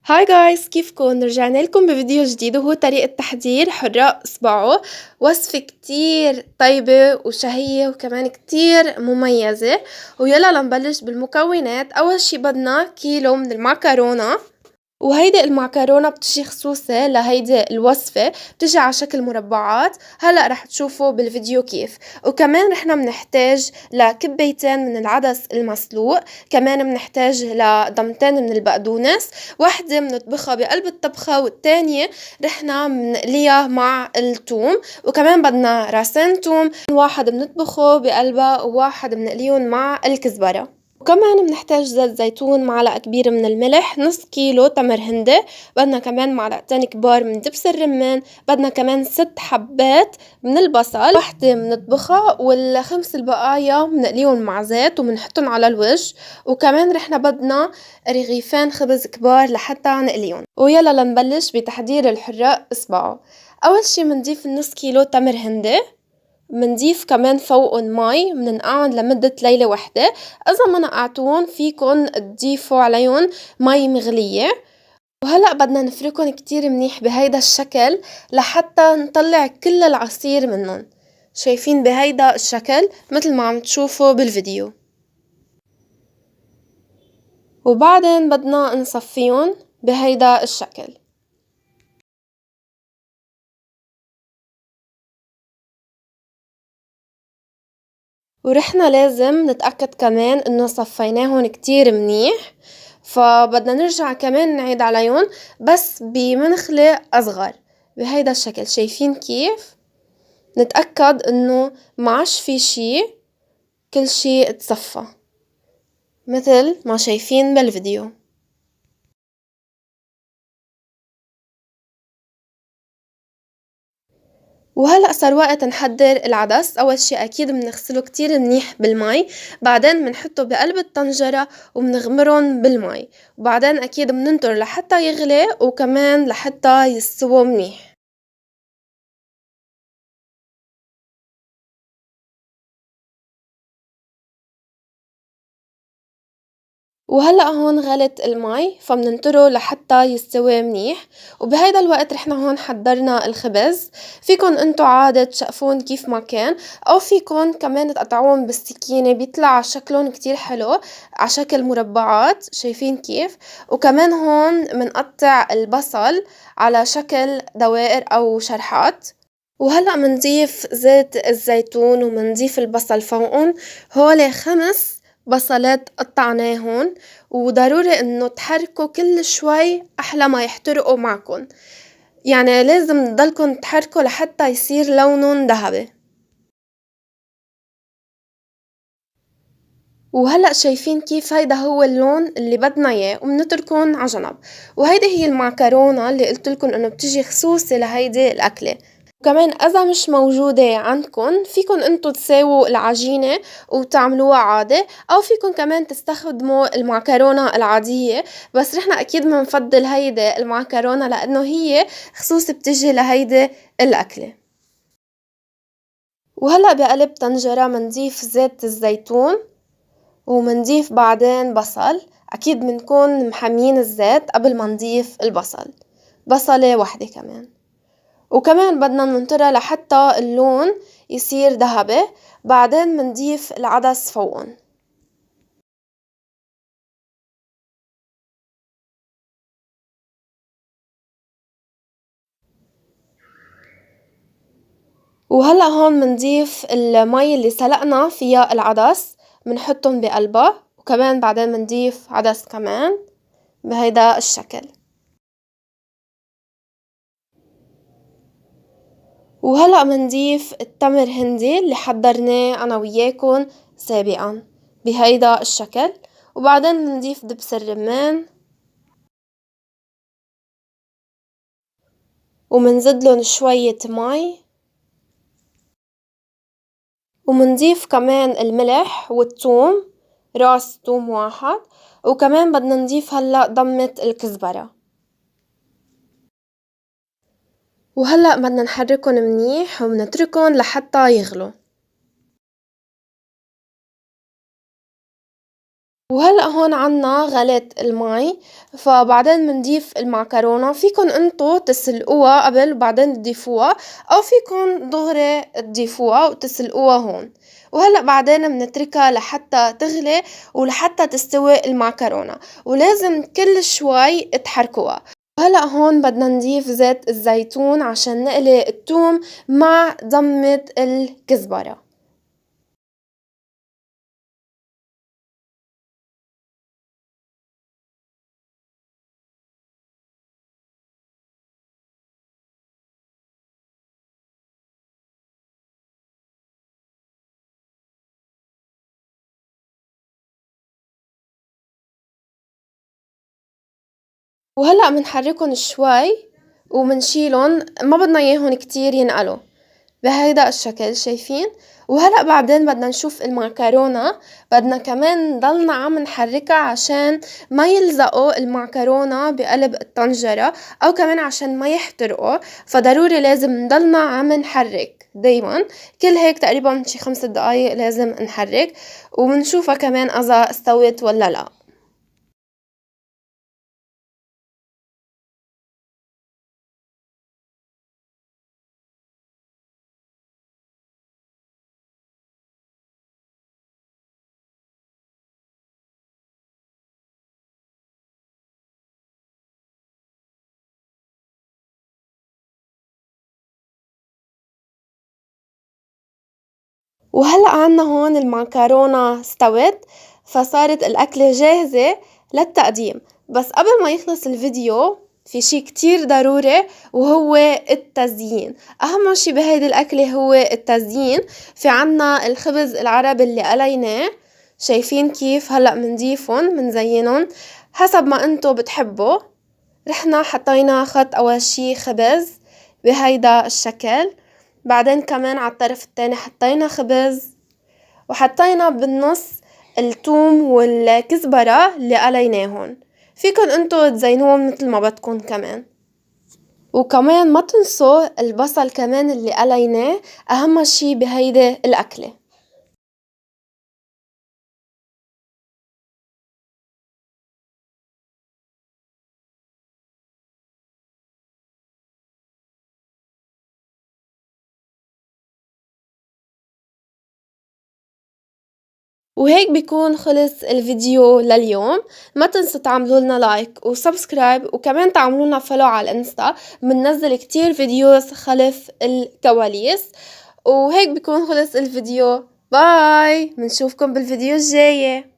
هاي جايز، كيفكن؟ رجعنا لكم بفيديو جديد وهو طريقة تحضير حراق اصبعه. وصفة كتير طيبة وشهية وكمان كتير مميزة. ويلا لنبلش بالمكونات. اول شي بدنا كيلو من المعكرونة، وهيدي المعكرونة بتجي خصوصي لهيدي الوصفة، بتجي على شكل مربعات. هلأ رح تشوفوا بالفيديو كيف. وكمان رحنا منحتاج لكبيتين من العدس المسلوق، كمان منحتاج لضمتين من البقدونس، واحدة منطبخها بقلب الطبخة والتانية رحنا منقليها مع التوم. وكمان بدنا راسين توم، واحد منطبخه بقلبها وواحد منقليهم مع الكزبرة. وكمان بنحتاج زيت زيتون، معلقة كبيرة من الملح، نص كيلو تمر هندي، بدنا كمان معلقتين كبار من دبس الرمان، بدنا كمان 6 حبات من البصل، واحدة بنطبخها والخمس البقايا بنقليهم مع زيت وبنحطهم على الوجه. وكمان رحنا بدنا رغيفين خبز كبار لحتى نقليهم. ويلا لنبلش بتحضير الحراق اصبعه. اول شي بنضيف النص كيلو تمر هندي، منضيف كمان فوقن مي مننقعن لمدة ليلة وحدة. إذا ما نقعتون فيكن تضيفوا عليهم مي مغلية. وهلأ بدنا نفركن كتير منيح بهيدا الشكل لحتى نطلع كل العصير منن. شايفين بهيدا الشكل مثل ما عم تشوفوا بالفيديو. وبعدين بدنا نصفيهم بهيدا الشكل. ورحنا لازم نتأكد كمان انه صفيناهن كتير منيح، فبدنا نرجع كمان نعيد عليهم بس بمنخلة اصغر بهيدا الشكل. شايفين كيف؟ نتأكد انه معاش في شي، كل شي اتصفى مثل ما شايفين بالفيديو. وهلأ صار وقت نحضر العدس. أول شي أكيد بنغسله كتير منيح بالمي، بعدين بنحطه بقلب الطنجرة وبنغمرن بالمي، وبعدين أكيد بننطر لحتى يغلي وكمان لحتى يستووا منيح. وهلأ هون غلت المي فمننطره لحتى يستوي منيح. وبهيدا الوقت رحنا هون حضرنا الخبز. فيكن انتو عادي تشقفون كيف ما كان، او فيكن كمان تقطعون بالسكينة، بيطلع شكلهم كتير حلو عشكل مربعات. شايفين كيف؟ وكمان هون منقطع البصل على شكل دوائر او شرحات. وهلأ منضيف زيت الزيتون ومنضيف البصل فوقن. هولي 5 بصلات قطعناهن، وضروري انه تحركوا كل شوي احلى ما يحترقوا معكن. يعني لازم تضلكن تحركوا لحتى يصير لونن ذهبي. وهلأ شايفين كيف هيدا هو اللون اللي بدنا اياه، وبنتركن على جنب. وهيدي هي المعكرونة اللي قلتلكن انه بتجي خصوصي لهيدي الاكلة. وكمان اذا مش موجودة عندكن فيكن انتو تساووا العجينة وتعملوها عادي، او فيكن كمان تستخدموا المعكرونة العادية. بس رحنا اكيد منفضل هيدي المعكرونة لانه هي خصوصي بتجي لهيدي الاكلة. وهلأ بقلب طنجرة منضيف زيت الزيتون، ومنضيف بعدين بصل. اكيد بنكون محميين الزيت قبل ما نضيف البصل، بصلة واحدة كمان. وكمان بدنا ننطرها لحتى اللون يصير ذهبي، بعدين منضيف العدس فوقن. وهلأ هون منضيف المي اللي سلقنا فيها العدس، منحطهم بقلبها، وكمان بعدين منضيف عدس كمان بهيدا الشكل. وهلأ منضيف التمر هندي اللي حضرناه أنا وياكن سابقا بهيدا الشكل. وبعدين منضيف دبس الرمان، ومنزدلن شوية مي، ومنضيف كمان الملح والثوم، راس ثوم واحد. وكمان بدنا نضيف هلأ ضمة الكزبرة. وهلأ بدنا نحركن منيح وبنتركن لحتى يغلوا. وهلأ هون عنا غليت المي، فبعدين بنضيف المعكرونة، فيكن انتو تسلقوها قبل وبعدين تضيفوها، أو فيكن دغري تضيفوها وتسلقوها هون، وهلأ بعدين بنتركها لحتى تغلي ولحتى تستوي المعكرونة، ولازم كل شوي تحركوها. وهلأ هون بدنا نضيف زيت الزيتون عشان نقلي التوم مع ضمة الكزبرة. وهلأ منحرّكن شوي ومنشيلُن ما بدنا إياهن كتير ينقلوا بهيدا الشكل شايفين، وهلأ بعدين بدنا نشوف المعكرونة بدنا كمان نضلنا عم نحرّكا عشان ما يلزقوا المعكرونة بقلب الطنجرة أو كمان عشان ما يحترقوا، فضروري لازم نضلنا عم نحرّك دايمًا كل هيك تقريبًا شي 5 دقايق لازم نحرّك ومنشوفا كمان إذا استوت والّا لأ. وهلأ عنا هون المعكرونة استوت فصارت الأكلة جاهزة للتقديم، بس قبل ما يخلص الفيديو في شي كتير ضروري وهو التزيين، أهم شي بهيدي الأكلة هو التزيين، في عنا الخبز العربي اللي قليناه شايفين كيف هلأ منضيفن منزينن حسب ما انتو بتحبوا، رحنا حطينا خط أول شي خبز بهيدا الشكل، بعدين كمان عالطرف التاني حطينا خبز وحطينا بالنص التوم والكزبرة اللي قليناهن، فيكن انتو تزينوهم متل ما بدكن كمان، وكمان ما تنسوا البصل كمان اللي قليناه أهم شي بهيدي الأكلة. وهيك بيكون خلص الفيديو لليوم، ما تنسوا تعملولنا لايك وسبسكرايب وكمان تعملولنا فولو على الانستا، مننزل كتير فيديوز خلف الكواليس، وهيك بيكون خلص الفيديو. باي منشوفكم بالفيديو الجاي.